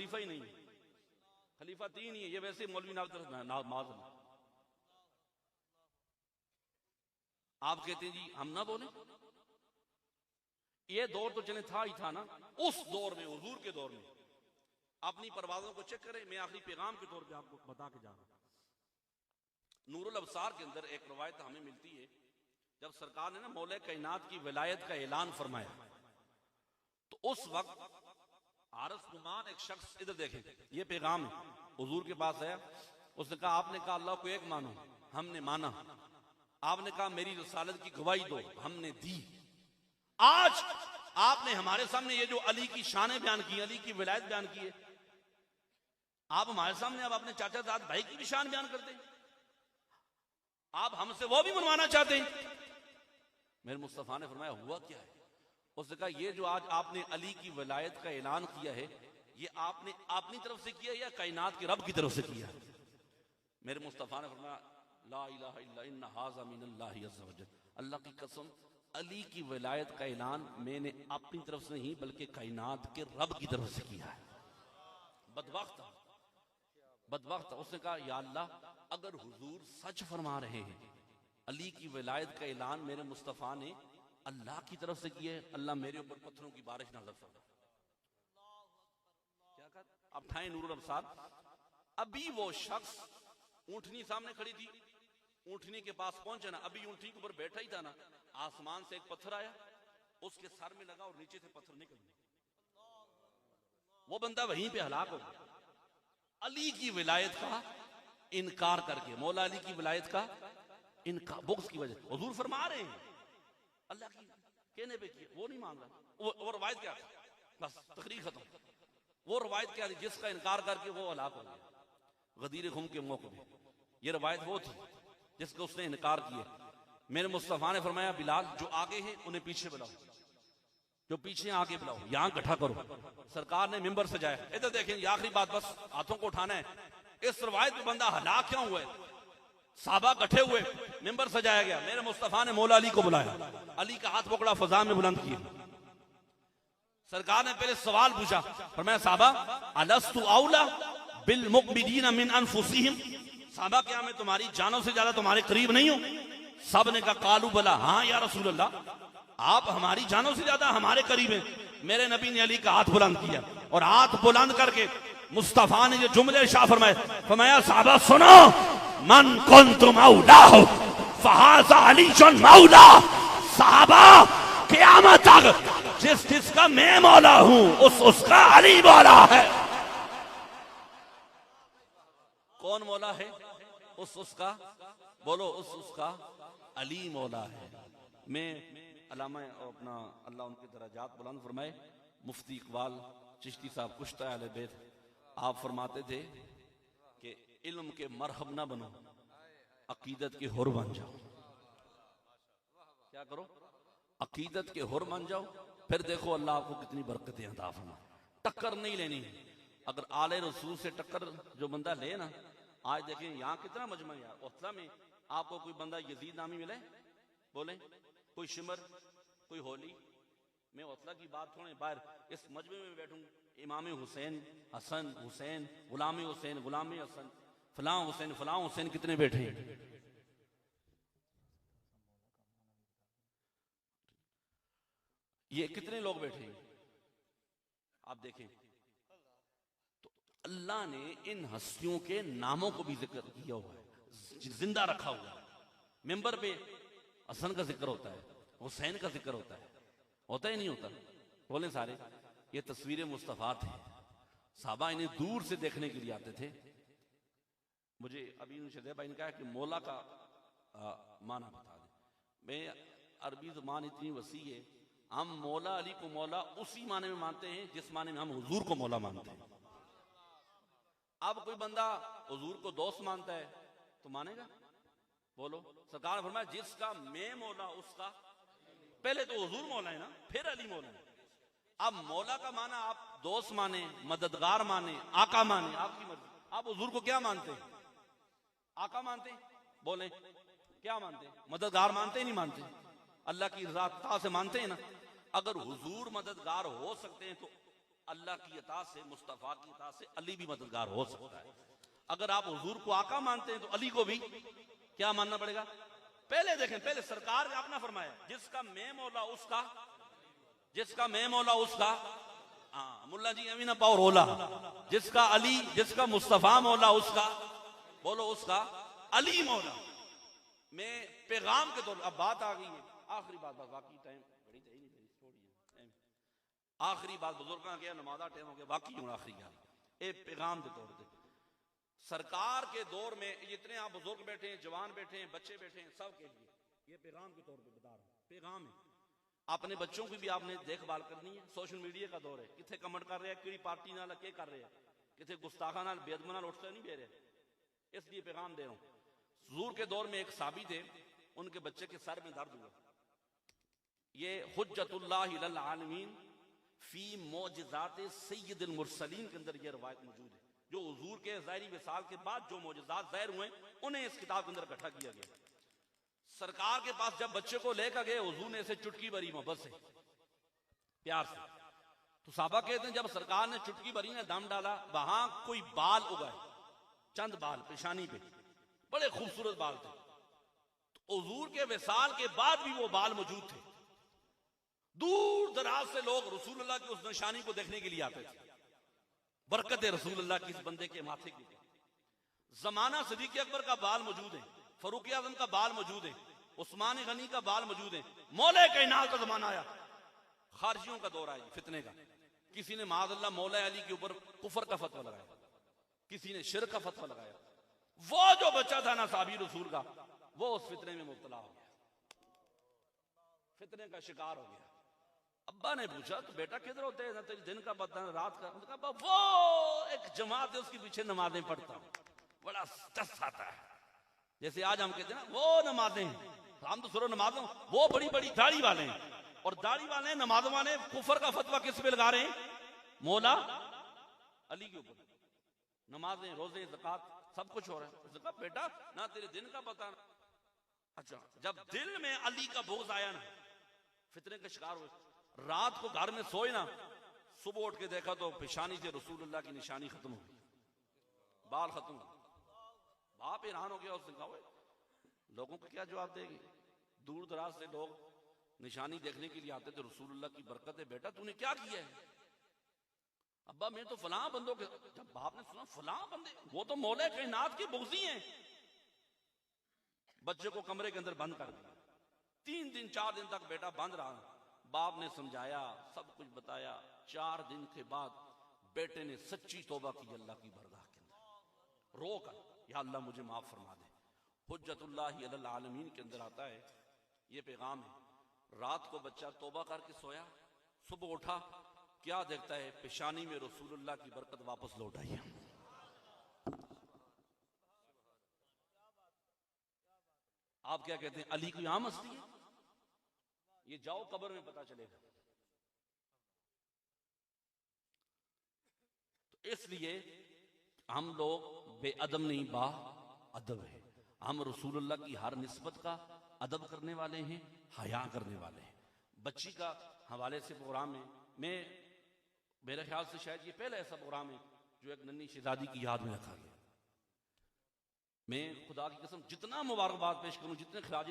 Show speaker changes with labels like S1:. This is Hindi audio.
S1: खलीफा ही नहीं, खलीफा 3 ही है। ये वैसे मौलवी नाज आप कहते हैं जी हम ना बोले। ये दौर तो चले था ही था ना, उस दौर में, हुजूर के दौर में। अपनी परवाज़ों को चेक करें। मैं आखिरी पैगाम के तौर पे आपको बता के जा रहा हूं। नूरुल अब्सार के अंदर एक रवायत हमें मिलती है, जब सरकार ने ना मौला कायनात की विलायत का ऐलान फरमाया, तो उस वक्त आरस गुमान एक शख्स, इधर देखें, ये पैगाम है, हुजूर के पास आया। उसने कहा, आपने कहा अल्लाह को एक मानो, हमने माना। आपने कहा मेरी रसालत की गवाही दो, हमने दी। आज आपने हमारे सामने ये जो अली की शान बयान की, अली की विलायत बयान की है, आप हमारे सामने अब अपने चाचा दाद भाई की भी शान बयान करते हैं। आप हमसे वो भी मनवाना चाहते हैं। मेरे मुस्तफा ने फरमाया हुआ क्या है? उसने कहा ये जो आज आपने अली की विलायत का ऐलान किया है, ये आपने अपनी तरफ से किया या कायनात के रब की तरफ से किया? मेरे मुस्तफा ने फरमाया ला इलाहा इल्ला इन्ना हाज़ा मिनल्लाहि अज़्ज़ा वजल, अल्लाह की कसम, अली की विलायत का ऐलान मैंने अपनी तरफ से नहीं बल्कि कायनात के रब की तरफ से किया है। बदबख्त बदबख्त। उसने कहा या अल्लाह, अगर हुजूर सच फरमा रहे हैं, अली की विलायत का ऐलान मेरे मुस्तफा ने अल्लाह की तरफ से किया है, अल्लाह मेरे ऊपर पत्थरों की बारिश नाज़िल फरमा। क्या कर अब ठाए नूरुल अब्सार। अभी वो शख्स, ऊंटनी सामने खड़ी थी, ऊंटनी के पास पहुंचा ना, अभी ऊंटनी के ऊपर बैठा ही था ना, आसमान से एक पत्थर आया, उसके सर में लगा और नीचे से पत्थर निकल गया। वो बंदा वहीं पे हलाक हो गया, अली की विलायत का इनकार करके। मौला अली की विलायत का इनकार, बुग़्ज़ की वजह। हुजूर फरमा रहे हैं अल्लाह की कहने पे किया, वो नहीं मान रहा। वो रवायत क्या थी? बस तकरीर खत्म। वो रवायत क्या थी जिसका इनकार करके वो हलाक हो गया? गदीर खुम के मौके में ये रवायत वो थी जिसको उसने इनकार किया। मेरे मुस्तफा ने फरमाया बिलाल, जो आगे हैं उन्हें पीछे बुलाओ, जो पीछे आगे बुलाओ, यहां इकट्ठा करो। सरकार ने मिंबर सजाया। इधर देखें, ये आखिरी बात, बस हाथों को उठाना है। इस रवायत में बंदा हलाक क्यों हुआ है? साहबा इकट्ठे हुए, मिंबर सजाया गया, मेरे मुस्तफा ने मौला अली को बुलाया, अली का हाथ पकड़ा, फजा में बुलंद किया। सरकार ने पहले सवाल पूछा, फरमाया साहबा अलस्तु औला बिल मुक़बिदीन मिन अनफुसिहिम, साहबा क्या मैं तुम्हारी जानों से ज्यादा तुम्हारे करीब नहीं हूं? सब ने कहा कालू बला, हाँ या रसूल अल्लाह, आप हमारी जानों से ज्यादा हमारे करीब हैं। मेरे नबी ने अली का हाथ बुलंद किया और हाथ बुलंद करके मुस्तफा ने जो जुमले इरशाद फरमाए, फरमाया साहबा सुनो, मन कुन्तु मौलाहु फहाज़ा अलीयुन मौला। साहबा क़यामत तक जिसका मैं मौला हूं उसका अली मौला है। कौन मौला है? उसका बोलो, उसका अली मौला है। मैं अल्लामा अपना अल्लाह उनके दराजात बुलंद फरमाए, मुफ्ती इकबाल चिश्ती साहब कुश्ता अहले बैत, आप फरमाते थे कि इल्म के मरहब ना बनो, अकीदत के हुर बन जाओ। क्या करो? अकीदत के हुर बन जाओ, फिर देखो अल्लाह आपको कितनी बरकतें अता फरमा। टक्कर नहीं लेनी। अगर आले रसूल से टक्कर जो बंदा ले ना, आज देखें यहाँ कितना मजमा है यार। उतला में आपको कोई बंदा यजीद नामी मिले, बोले कोई शिमर, कोई होली, मैं उतला की बात छोड़े, बाहर इस मजमे में बैठूं, इमाम हुसैन, हसन हुसैन, गुलाम हुसैन, गुलाम हसन, फलां हुसैन कितने बैठे हैं? ये कितने लोग बैठे हैं आप देखें। तो अल्लाह ने इन हस्तियों के नामों को भी जिक्र किया हुआ है, जिंदा रखा हुआ है। मेंबर पे हसन का जिक्र होता है, हुसैन का जिक्र होता है ही नहीं होता? बोले सारे ये तस्वीरें मुस्तफा थे, साहबा इन्हें दूर से देखने के लिए आते थे। मुझे अभी शहदे भाई ने कहा कि मौला का माना बता दे। मैं अरबी जुबान इतनी वसी है, हम मौला अली को मौला उसी माने में मानते हैं जिस माने में हम हुजूर को मौला मानते हैं। अब कोई बंदा हुजूर को दोस्त मानता है तो मानेगा? बोलो। सरकार ने फरमाया जिसका मैं मौला उसका, पहले तो हुजूर मौला है ना, फिर अली मौला है। अब मौला का माना आप दोस्त माने, मददगार माने, आका माने, आपकी मर्जी। आप हुजूर को क्या मानते हैं? आका मानते हैं? बोले क्या मानते हैं? मददगार मानते ही नहीं मानते? अल्लाह की रज़ा से मानते हैं ना? अगर हुजूर मददगार हो सकते हैं तो अल्लाह की अता से, मुस्तफा की अता से अली भी मददगार हो सकता है। अगर आप हुजूर को आका मानते हैं तो अली को भी क्या मानना पड़ेगा? पहले देखें, पहले सरकार ने अपना फरमाया, जिसका मैं मौला उसका, जिसका मैं मौला उसका, हाँ मुल्ला जी अमीना पाओ रोला, जिसका अली, जिसका मुस्तफा मौला उसका, बोलो उसका अली मौला। मैं पैगाम के तौर, अब बात आ गई है आखिरी बात, बस बाकी टाइम बड़ी चाहिए थोड़ी, आखिरी बात बुजुर्ग का क्या नमाजा टाइम हो गया, बाकी हूं आखिरी गल एक पैगाम के तौर पर। सरकार के दौर में जितने आप बुजुर्ग बैठे हैं, जवान बैठे हैं, बच्चे बैठे हैं, सब के लिए ये पैगाम के तौर पे बता रहा हूं, पैगाम है। अपने बच्चों की भी आपने देखभाल करनी है। सोशल मीडिया का दौर है, कितने कमेंट कर रहे हैं, किसी पार्टी नाल के कर रहे हैं, कितने गुस्ताखा नाल बेदम नाल उठते नहीं दे रहे, इसलिए पैगाम दे रहा हूं। हुजूर के दौर में एक साहबी थे, उनके बच्चे के सर में दर्द हुआ, ये हुज्जतुल्लाह लिल आलमीन फी मौजिज़ात सय्यिदुल मुरसलीन के अंदर ये रवायत मौजूद है। जो हुजूर के ज़ाहिरी विसाल के बाद जो मौजिज़ात ज़ाहिर हुए उन्हें इस किताब के अंदर इकट्ठा किया गया। सरकार के पास जब बच्चे को लेकर गए, हुजूर ने इसे चुटकी भरी मोहब्बत से, प्यार से, तो साहबा कहते हैं जब सरकार ने चुटकी भरी ने दम डाला, वहां कोई बाल उगाए, चंद बाल पेशानी पे, बड़े खूबसूरत बाल थे। तो हुजूर के विसाल के बाद भी वो बाल मौजूद थे। दूर दराज से लोग रसूलुल्लाह की उस निशानी को देखने के लिए आते थे। बरकत रसूलुल्लाह की इस बंदे के माथे की। जमाना सिद्दीक़ अकबर का बाल मौजूद है, फरूक आज़म का बाल मौजूद है, उस्मान गनी का बाल मौजूद है। मौला कायनात का जमाना आया, खारजियों का दौर आया, फितने का। किसी ने माज़अल्लाह मौला अली के ऊपर कुफर का फतवा लगाया, किसी ने शिर्क का फतवा लगाया। वो जो बच्चा था ना साहबी रसूल का, वो उस फितने में मुब्तला हो गया, फितने का शिकार हो गया। अब्बा ने पूछा तो बेटा किधर होते हैं, तेरी दिन का पता है रात का? उसने कहा वो एक जमात है उसके पीछे नमाजें पढ़ता हूं, बड़ा स्ट्रेस आता है। जैसे आज हम कहते हैं ना वो नमाजें, हम तो सुनो नमाजों, वो बड़ी बड़ी दाढ़ी वाले हैं, और दाढ़ी वाले नमाजों वाले कुफर का फतवा किस पे लगा रहे हैं? मौला अली के ऊपर। नमाजें, रोजे, ज़कात सब कुछ हो रहा है। उसने कहा बेटा ना तेरे दिन का पता ना। अच्छा, जब दिल में अली का बोझ आया ना, फितने का शिकार हुए, रात को घर में सोए ना, सुबह उठ के देखा तो पेशानी से रसूलुल्लाह की निशानी खत्म हो गई, बाल खत्म हो। बाप हैरान हो गया, उसने कहा लोगों को क्या जवाब देगी? दूर दराज से लोग निशानी देखने के लिए आते थे, रसूलुल्लाह की बरकत है, बेटा तूने क्या किया है? अब्बा मैं तो फलां बंदों के। जब बाप ने सुना फलां बंदे, वो तो मौला कायनात के बुग़्ज़ी हैं। बच्चे को कमरे के अंदर बंद कर दिया, 3 दिन 4 दिन तक बेटा बंद रहा। बाप ने समझाया, सब कुछ बताया। 4 दिन के बाद बेटे ने सच्ची तौबा की अल्लाह की बरगाह के अंदर, रो कर या अल्लाह मुझे माफ फरमा दे। हुज्जतुल्लाह लिल आलमीन के अंदर आता है ये पैगाम है। रात को बच्चा तौबा करके सोया, सुबह उठा, क्या देखता है? पेशानी में रसूलुल्लाह की बरकत वापस लौट आई है। आप क्या कहते हैं, अली कोई आम हस्ती है? ये जाओ कब्र में पता चलेगा। तो इसलिए हम लोग बेअदब नहीं, बा अदब है। हम रसूलुल्लाह की हर निस्बत का अदब करने वाले हैं, हया करने वाले हैं। बच्ची का हवाले से प्रोग्राम है, मैं मेरे ख्याल से शायद ये पहला ऐसा प्रोग्राम है जो एक नन्ही शहजादी की याद में रखा गया। मैं खुदा की कसम जितना मुबारकबाद पेश करूं, जितने खिलाड़ी